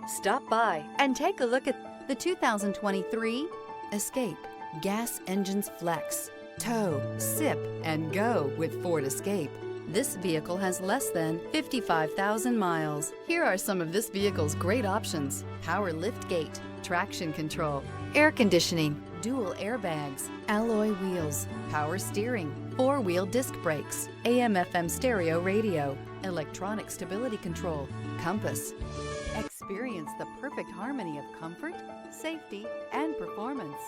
Stop by and take a look at the 2023 Escape. Gas engines flex, tow, sip, and go with Ford Escape. This vehicle has less than 55,000 miles. Here are some of this vehicle's great options: power liftgate, traction control, air conditioning, dual airbags, alloy wheels, power steering, four-wheel disc brakes, AM/FM stereo radio, electronic stability control, compass. Experience the perfect harmony of comfort, safety, and performance.